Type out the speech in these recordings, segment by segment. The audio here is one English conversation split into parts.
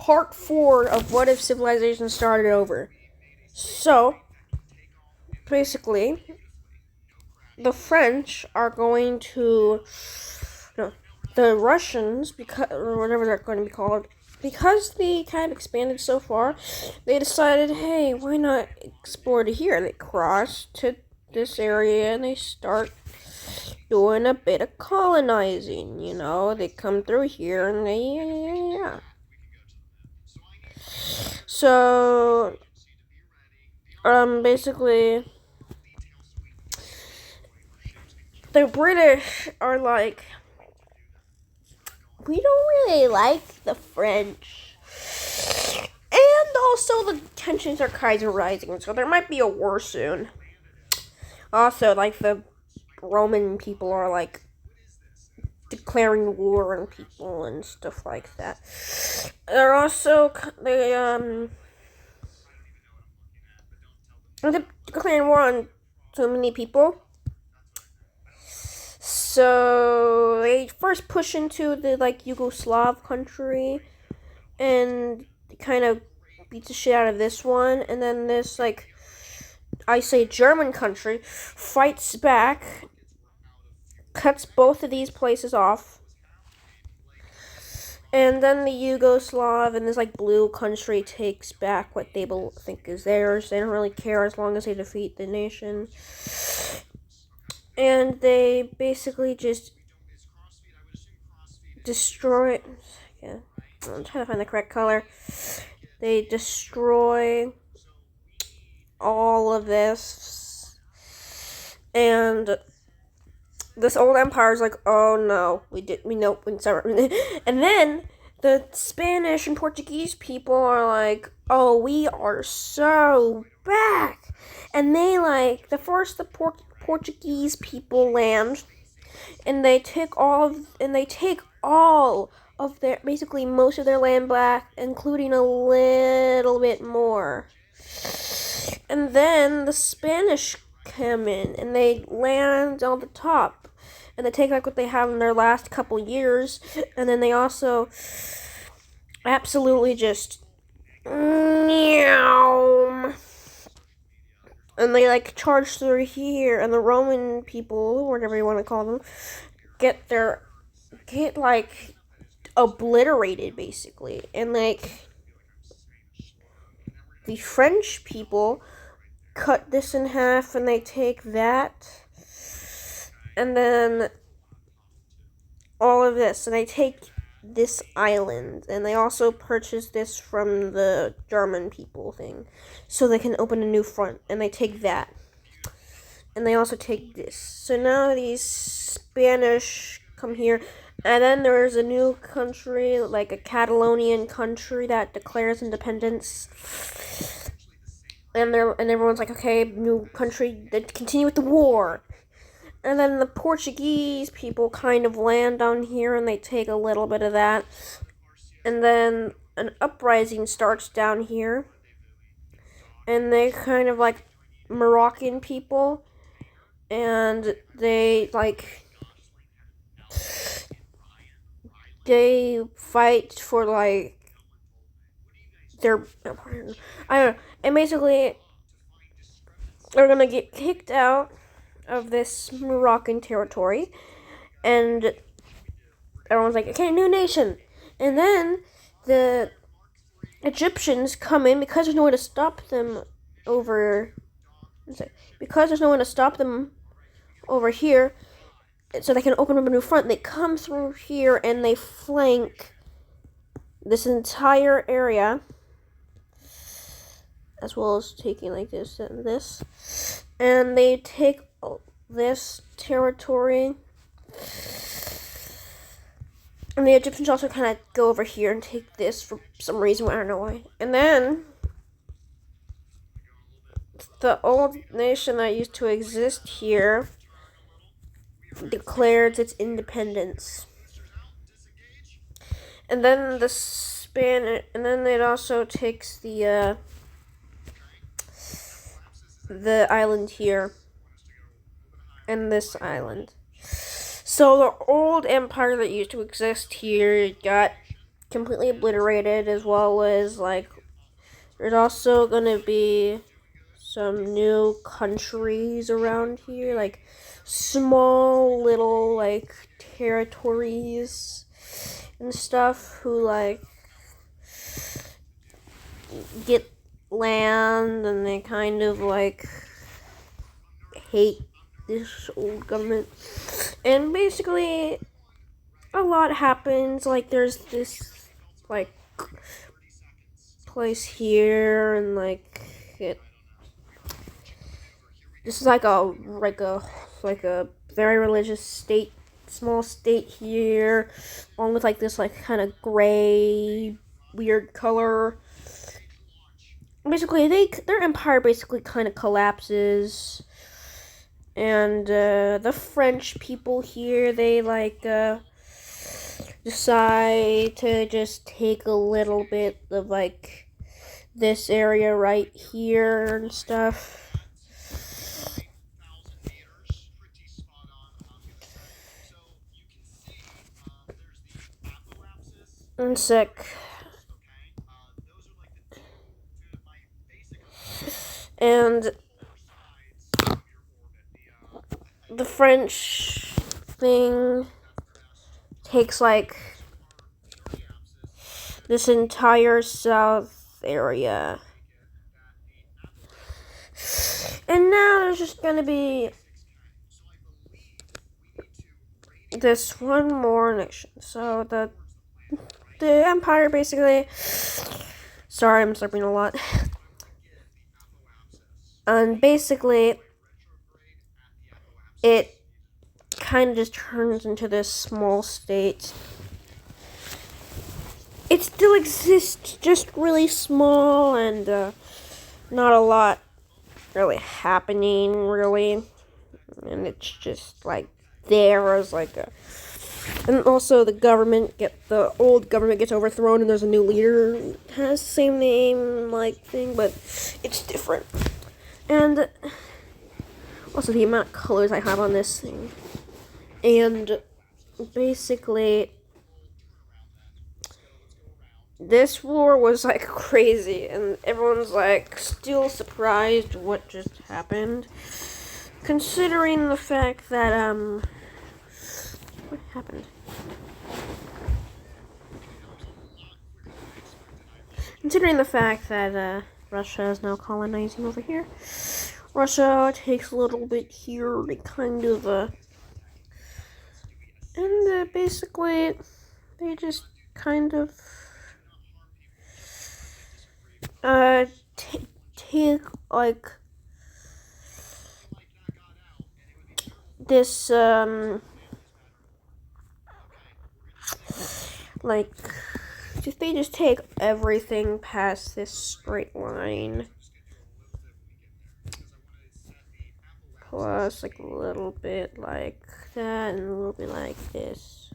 part 4 of What If Civilization Started Over. So, basically, the French are going to, no, the Russians, because, or whatever they're going to be called, because they kind of expanded so far, they decided, hey, why not explore to here? They cross to this area and they start doing a bit of colonizing, they come through here and yeah. So, basically, the British are like, we don't really like the French. And also the tensions are kind of rising, so there might be a war soon. Also, like, the Roman people are like declaring war on people and stuff like that. They're also they're declaring war on so many people. So they first push into the Yugoslav country and kind of beats the shit out of this one, and then this German country fights back, cuts both of these places off, and then the Yugoslav and this blue country takes back what they think is theirs. They don't really care as long as they defeat the nation. And they basically just destroy. Yeah, I'm trying to find the correct color. They destroy all of this, and this old empire is like, oh no, we know. And then the Spanish and Portuguese people are like, oh, we are so back, and they the Portuguese people land, and they take all of their, basically most of their land back, including a little bit more. And then the Spanish come in and they land on the top, and they take what they have in their last couple years, and then they also absolutely just meow. And they charge through here, and the Roman people, whatever you want to call them, get obliterated basically. And the French people cut this in half, and they take that, and then all of this, and they take this island, and they also purchase this from the German people thing, so they can open a new front, and they take that, and they also take this. So now these Spanish come here, and then there's a new country, like a Catalonian country, that declares independence. And everyone's like, okay, new country, continue with the war. And then the Portuguese people kind of land down here, and they take a little bit of that. And then an uprising starts down here. And they kind of Moroccan people. And they fight for their, I don't know. And basically, they're gonna get kicked out of this Moroccan territory, and everyone's like, okay, new nation. And then the Egyptians come in because there's no way to stop them over here, so they can open up a new front. They come through here and they flank this entire area, as well as taking this and this, and they take this territory, and the Egyptians also kind of go over here and take this for some reason. I don't know why. And then the old nation that used to exist here declares its independence. And then and then it also takes the island here and this island. So the old empire that used to exist here got completely obliterated, as well as like there's also gonna be some new countries around here, like small little like territories and stuff who like get land and they kind of like hate this old government. And basically a lot happens, like there's this like place here and like this is like a very religious state, small state here, along with like this like kind of gray weird color. Basically their empire basically kind of collapses, and the French people here, they like decide to just take a little bit of like this area right here and stuff. I'm sick. And the French thing takes like this entire south area. And now there's just gonna be this one more nation. So the empire basically, sorry, I'm slurping a lot. And basically it kind of just turns into this small state. It still exists, just really small, and not a lot really happening, really. And it's just like there as like a... And also the old government gets overthrown and there's a new leader that has the same name, like, thing, but it's different. And also the amount of colors I have on this thing. And basically this war was like crazy, and everyone's like still surprised what just happened, considering the fact that what happened? Considering the fact that Russia is now colonizing over here. Russia takes a little bit here, they kind of and basically they just kind of take like this like if they just take everything past this straight line plus like a little bit like that and a little bit like this,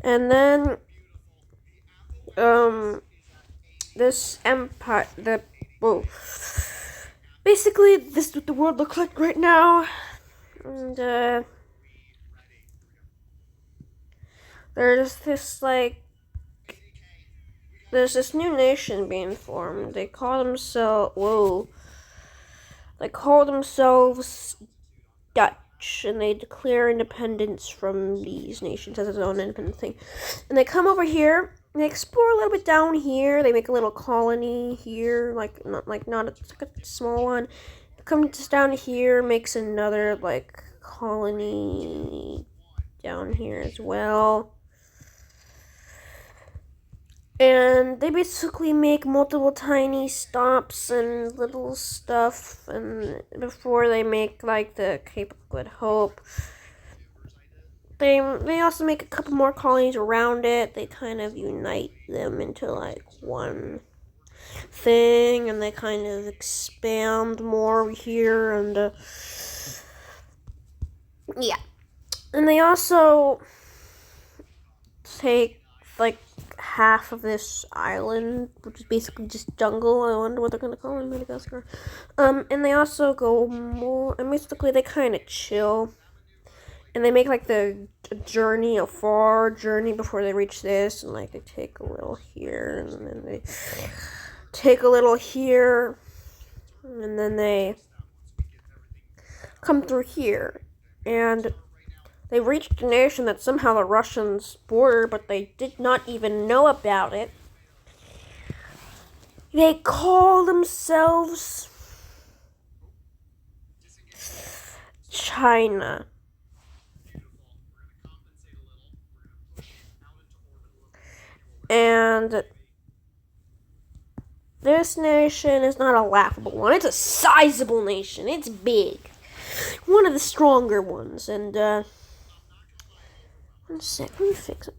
and then this empire, basically this is what the world looks like right now. And there's this new nation being formed. They call themselves Dutch, and they declare independence from these nations as its own independent thing. And they come over here, and they explore a little bit down here. They make a little colony here, not a small one. Comes down here, makes another like colony down here as well. And they basically make multiple tiny stops and little stuff, and before they make like the Cape of Good Hope. They also make a couple more colonies around it. They kind of unite them into like one thing, and they kind of expand more here, and yeah. And they also take like half of this island, which is basically just jungle. I wonder what they're gonna call it in Madagascar. And they also go more, and basically they kind of chill. and they make like a far journey before they reach this, and like they take a little here, and then they take a little here, and then they come through here, and they reached a nation that somehow the Russians border, but they did not even know about it. They call themselves China. And this nation is not a laughable one. It's a sizable nation. It's big. One of the stronger ones. And, 1 sec. Let me fix it.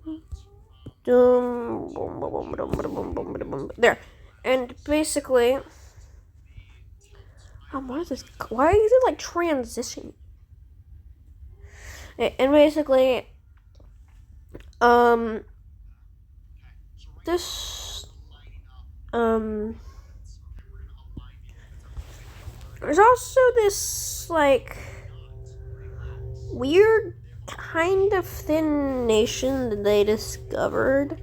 There. And basically, what is this? Why is it like transition? And basically, there's also this, like, weird kind of thin nation that they discovered.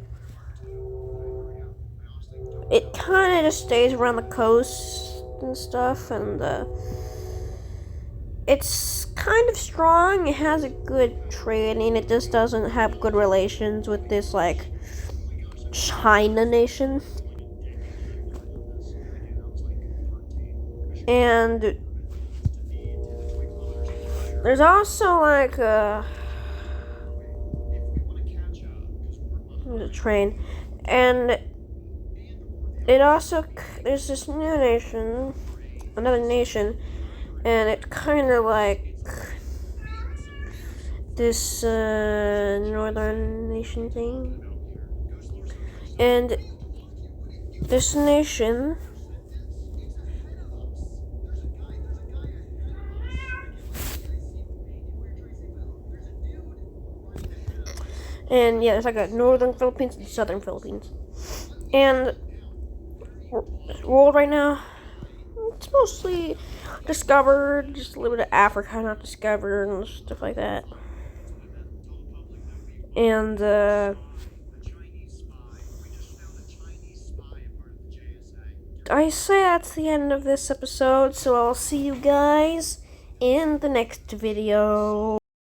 It kind of just stays around the coast and stuff, and, it's kind of strong. It has a good trading. It just doesn't have good relations with this, like, China nation. And there's also like there's a train, and it also there's this new nation, another nation, and it kind of like this northern nation thing, and this nation and yeah, there's like a northern Philippines and southern Philippines. And world right now, it's mostly discovered, just a little bit of Africa not discovered and stuff like that. And I say that's the end of this episode, so I'll see you guys in the next video.